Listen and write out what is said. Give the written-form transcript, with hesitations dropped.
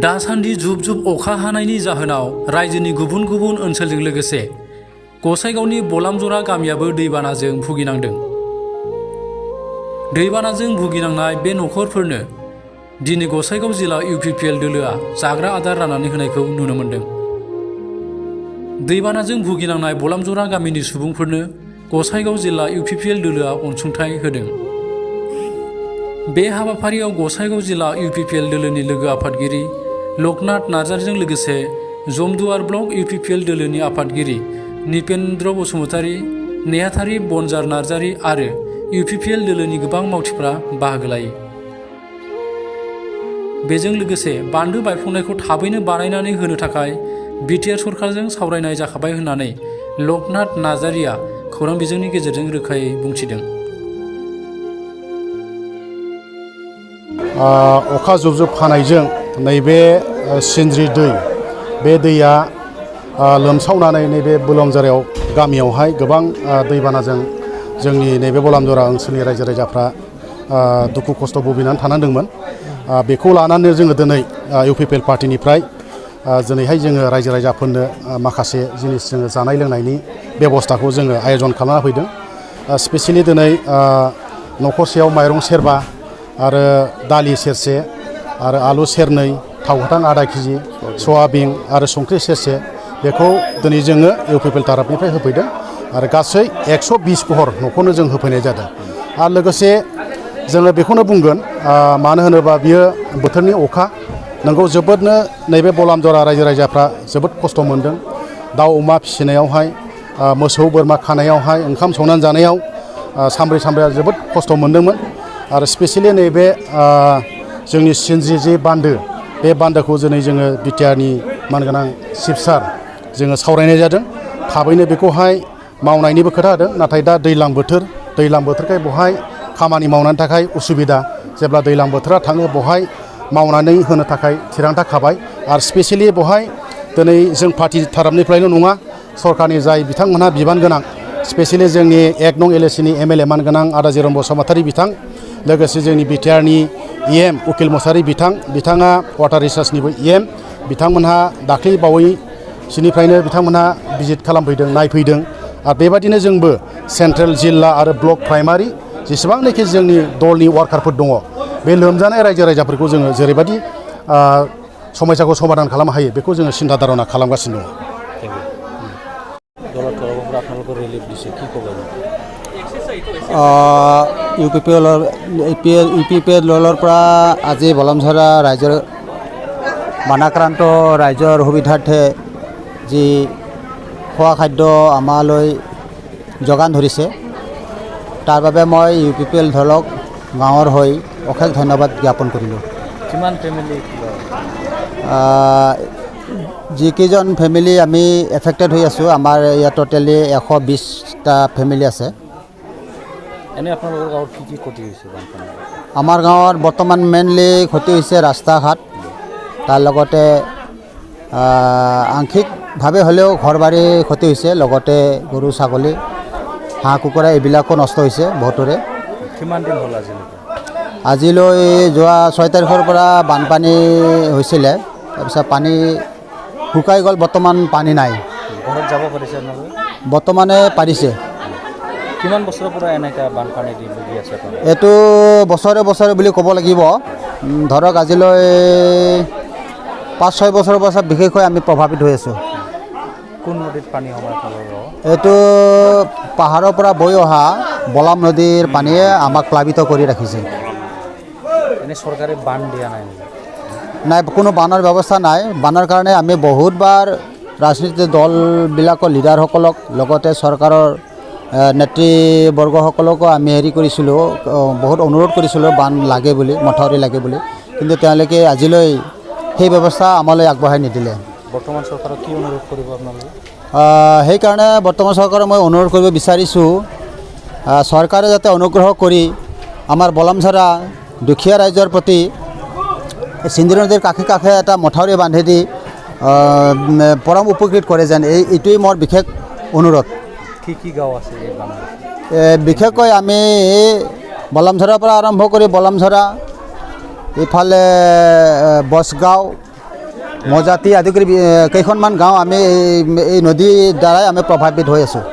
दासान्दि जुब जुब अखा हानायनि जाहोनाव रायजोनि गुबुन गुबुन ओनसोलजों लोगोसे गसाइगावनि बलामजरा गामियाबो दैबानाजों भुगिनांदों। दैबानाजों भुगिनांनाय बे नखरफोरनो दिनै गसाइगाव जिल्ला UPPL दोलोआ जाग्रा आदार राननानै होनायखौ नुनो मोन्दों। दैबानाजों भुगिनांनाय बलामजरा गामिनि सुबुंफोरनो गसाइगाव जिल्ला UPPL दोलोआ अनसुंथाइ होदों। बे हाबाफारियाव गसाइगाव जिल्ला UPPL दोलोनि लोगो आफादगिरि लकनाथ नार्जारिजों लोगोसे जमदुवार ब्लक UPPL दोलोनि आफादगिरि निपेन्द्र बसुमतारी, नेहाथारि बनजार नार्जारि आरो UPPL दोलोनि गोबां मावथिफ्रा बाहागो लायो। बेजों लोगोसे बान्दो बायफ्लंनायखौ थाबैनो बानायनानै होनो थाखाय BTR सरकारजों सावरायनाय जाखाबाय होननानै लकनाथ नार्जारिया खौरां बिजोंनि गेजेरजों रोखायै बुंथिदों। अखा जुब जुब हानायजों नैबे सिनज्रि दै बे दैया लोमसावनानै नैबे बलामजरायाव गामियावहाय गोबां दैबानाजों जोंनि नैबे बलामजरा ओनसोलनि रायजो राजाफ्रा दुखु खस्थ' भुगिनानै थानांदोंमोन। बेखौ लानानै जोङो दिनै UPPL पार्टिनिफ्राय दिनैहाय जोङो रायजो राजाफोरनो माखासे जिनिस जोङो जानाय लोंनायनि बेबस्थाखौ जोङो आयोजन खालामना फैदों। स्पेसियेलि दिनै न'खरसेयाव माइरं सेरबा आरो दालि सेरसे आरो आलु सेरनै, थाव गोथां आधा केजि, सयाबिन आरो संख्रि सेरसे बेखौ दिनै जोङो UPPL तरफनिफ्राय होफैदों आरो गासै 120 घर न'खरनो जों होफैनाय जादों। आरो लोगोसे जोङो बेखौनो बुंगोन मानो होनोबा बियो बोथोरनि अखा नोंगौ जोबोदनो नैबे बलामजरा रायजो राजाफ्रा जोबोद खस्थ' मोनदों। दाउ अमा फिसिनायावहाय मोसौ बोरमा खानायावहाय ओंखाम संनानै जानायाव सामब्रै सामब्रैया जोबोद खस्थ' मोनदोंमोन। आरो स्पेसियेलि नैबे जोंनि सिनज्रि जे बान्दो बे बान्दोखौ दिनै जोङो BTRनि मानगोनां चिफ सार जोङो सावरायनाय जादों। थाबैनो बेखौहाय मावनायनिबो खोथा होदों। नाथाय दा दैज्लां बोथोरखाय बहाय खामानि मावनायनि थाखाय उसुबिदा। जेब्ला दैज्लां बोथोरा थाङो बहाय मावनानै होनो थाखाय थिरांथा खाबाय। आरो स्पेसियेलि बहाय दिनै जों पार्टि तरफनिफ्रायल' नङा सरकारनि जाय बिथांमोनहा बिबान गोनां स्पेसियेलि जोंनि 1 नं LAC नि MLA मानगोनां आदा जेरम बसुमतारी बिथां, लोगोसे जोंनि BTRनि EM उकिल मोसाहारि बिथाङा वाटार रिसार्चनिबो EM बिथांमोनहा दाख्लै बावैसोनिफ्रायनो बिथांमोनहा भिजिट खालामफैदों, नायफैदों। आरो बेबायदिनो जोंबो सेन्ट्रेल जिल्ला आरो ब्लक प्राइमारि जेसेबांनाखि जोंनि दलनि वार्कारफोर दङ बे लोमजानाय रायजो राजाफोरखौ जोङो जेरैबायदि समस्याखौ समाधान खालामनो हायो बेखौ जोङो सिन्था धारना खालामगासिनो दङ। UPPL দলৰ পৰা আজি বলামঝৰা ৰাইজৰ বানাক্ৰান্ত ৰাইজৰ সুবিধাৰ্থে যি খোৱা খাদ্য আমালৈ যোগান ধৰিছে তাৰ বাবে মই UPPL দলক গাঁৱৰ হৈ অশেষ ধন্যবাদ জ্ঞাপন কৰিলোঁ। কিমান ফেমিলি যিকেইজন ফেমিলি আমি এফেক্টেড হৈ আছোঁ আমাৰ ইয়াত টোটেলি 120টা ফেমিলি আছে। এনে আপোনালোকৰ গাঁৱত কি কি ক্ষতি হৈছে? আমাৰ গাঁৱত বৰ্তমান মেইনলি ক্ষতি হৈছে ৰাস্তা ঘাট, তাৰ লগতে আংশিকভাৱে হ'লেও ঘৰ বাৰী ক্ষতি হৈছে, লগতে গৰু ছাগলী হাঁহ কুকুৰা এইবিলাকো নষ্ট হৈছে বহুতৰে। কিমান দিন হ'ল আজিলৈকে? আজিলৈ যোৱা 6 তাৰিখৰ পৰা বানপানী হৈছিলে, তাৰপিছত পানী শুকাই গ'ল, বৰ্তমান পানী নাই। ঘৰত যাব পাৰিছে আপোনালোকে? বৰ্তমানে পাৰিছে। কিমান বছৰৰ পৰা এনেকৈ বানপানী দি ভুগি আছে? এইটো বছৰে বছৰে বুলি ক'ব লাগিব। ধৰক আজিলৈ 5-6 বছৰৰ পাছত বিশেষকৈ আমি প্ৰভাৱিত হৈ আছোঁ। কোন নদীত পানী সোমাই? এইটো পাহাৰৰ পৰা বৈ অহা বলাম নদীৰ পানীয়ে আমাক প্লাবিত কৰি ৰাখিছে। এনে চৰকাৰে বান দিয়া নাই? নাই, কোনো বানৰ ব্যৱস্থা নাই। বানৰ কাৰণে আমি বহুতবাৰ ৰাজনীতিক দলবিলাকৰ লিডাৰসকলক লগতে চৰকাৰৰ নেতৃবৰ্গসকলকো আমি কৰিছিলোঁ, বহুত অনুৰোধ কৰিছিলোঁ বান লাগে বুলি, মথাউৰি লাগে বুলি, কিন্তু তেওঁলোকে আজিলৈ সেই ব্যৱস্থা আমালৈ আগবঢ়াই নিদিলে। বৰ্তমান চৰকাৰক কি অনুৰোধ কৰিব আপোনালোকে? সেইকাৰণে বৰ্তমান চৰকাৰক মই অনুৰোধ কৰিব বিচাৰিছোঁ চৰকাৰে যাতে অনুগ্ৰহ কৰি আমাৰ বলামঝৰা দুখীয়া ৰাইজৰ প্ৰতি সিন্ধি নদীৰ কাষে কাষে এটা মথাউৰি বান্ধি দি পৰম উপকৃত কৰে যেন, এইটোৱেই মোৰ বিশেষ অনুৰোধ। কি কি গাঁও আছে? বিশেষকৈ আমি বলামঝৰাৰ পৰা আৰম্ভ কৰি বলামঝৰা ইফালে বছগাঁও মজাতি আদি কৰি কেইখনমান গাঁও আমি এই নদীৰ দ্বাৰাই আমি প্ৰভাৱিত হৈ আছোঁ।